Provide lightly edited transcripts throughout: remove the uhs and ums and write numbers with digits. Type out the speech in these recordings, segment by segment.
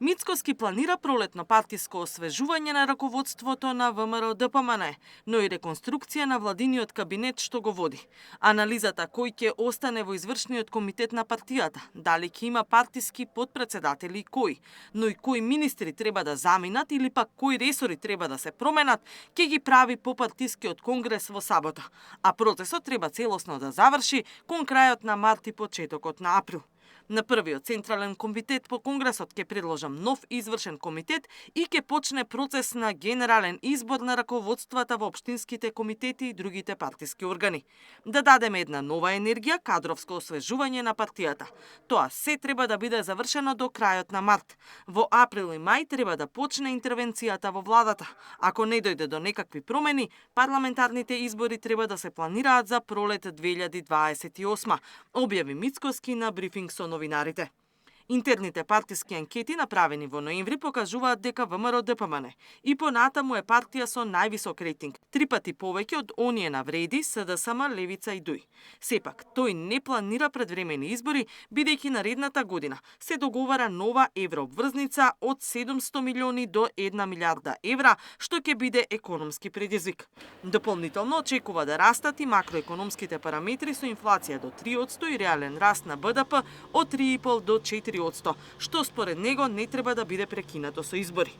Мицкоски планира пролетно партиско освежување на раководството на ВМРО-ДПМН, но и реконструкција на владиниот кабинет што го води. Анализата кој ќе остане во извршниот комитет на партијата, дали ќе има партиски подпредседатели и кои, но и кои министри треба да заминат или пак кои ресори треба да се променат, ќе ги прави по партискиот конгрес во сабота, а процесот треба целосно да заврши кон крајот на март и почетокот на април. На првиот Централен комитет по Конгресот ќе предложам нов извршен комитет и ќе почне процес на генерален избор на раководствата во општинските комитети и другите партиски органи. Да дадеме една нова енергија, кадровско освежување на партијата. Тоа се треба да биде завршено до крајот на март. Во април и мај треба да почне интервенцијата во владата. Ако не дојде до некакви промени, парламентарните избори треба да се планираат за пролет 2028, објави Мицкоски на брифинг со новинарите. Интерните партиски анкети направени во ноември покажуваат дека ВМРО-ДПМН и понатаму е партија со највисок рейтинг, 3 пати повеќе од оние на Вреди, СДСМ, Левица и ДУИ. Сепак, тој не планира предвремени избори, бидејќи наредната година се договара нова еврообврзница од 700 милиони до 1 милиарда евра, што ќе биде економски предизвик. Дополнително очекува да растат и макроекономските параметри со инфлација до 3% и реален раст на БДП од 3,5 до 4%, што според него не треба да биде прекинато со избори.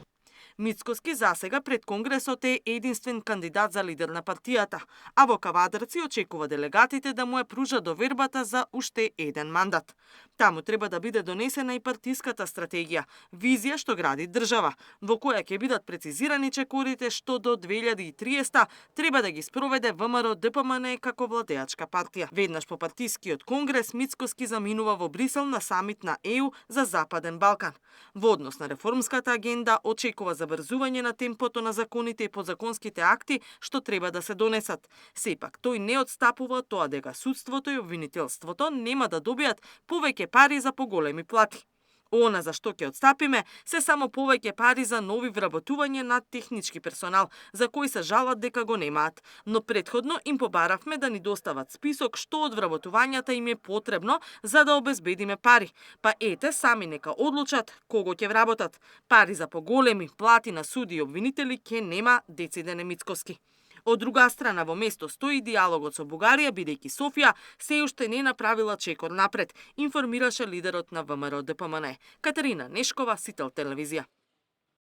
Мицкоски засега пред Конгресот е единствен кандидат за лидер на партијата, а во Кавадарци очекува делегатите да му ја пружа довербата за уште еден мандат. Таму треба да биде донесена и партиската стратегија, визија што гради држава, во која ќе бидат прецизирани чекорите што до 2030 треба да ги спроведе ВМРО-ДПМН како владеачка партија. Веднаш по партискиот конгрес Мицкоски заминува во Брисел на самит на ЕУ за Западен Балкан. Во однос на реформската агенда очекува забрзување на темпото на законите и подзаконските акти што треба да се донесат. Сепак, тој не отстапува тоа дека судството и обвинителството нема да добијат повеќе пари за поголеми плати. Она за што ќе отстапиме се само повеќе пари за нови вработување на технички персонал, за кои се жалат дека го немаат. Но претходно им побаравме да ни достават список што од вработувањата им е потребно за да обезбедиме пари. Па ете, сами нека одлучат кого ќе вработат. Пари за поголеми плати на суди и обвинители ќе нема, децидене Мицкоски. Од друга страна, во место стои диалогот со Бугарија, бидејќи Софија се уште не направила чекор напред, информираше лидерот на ВМРО-ДПМН. Катерина Нешкова, Сител телевизија.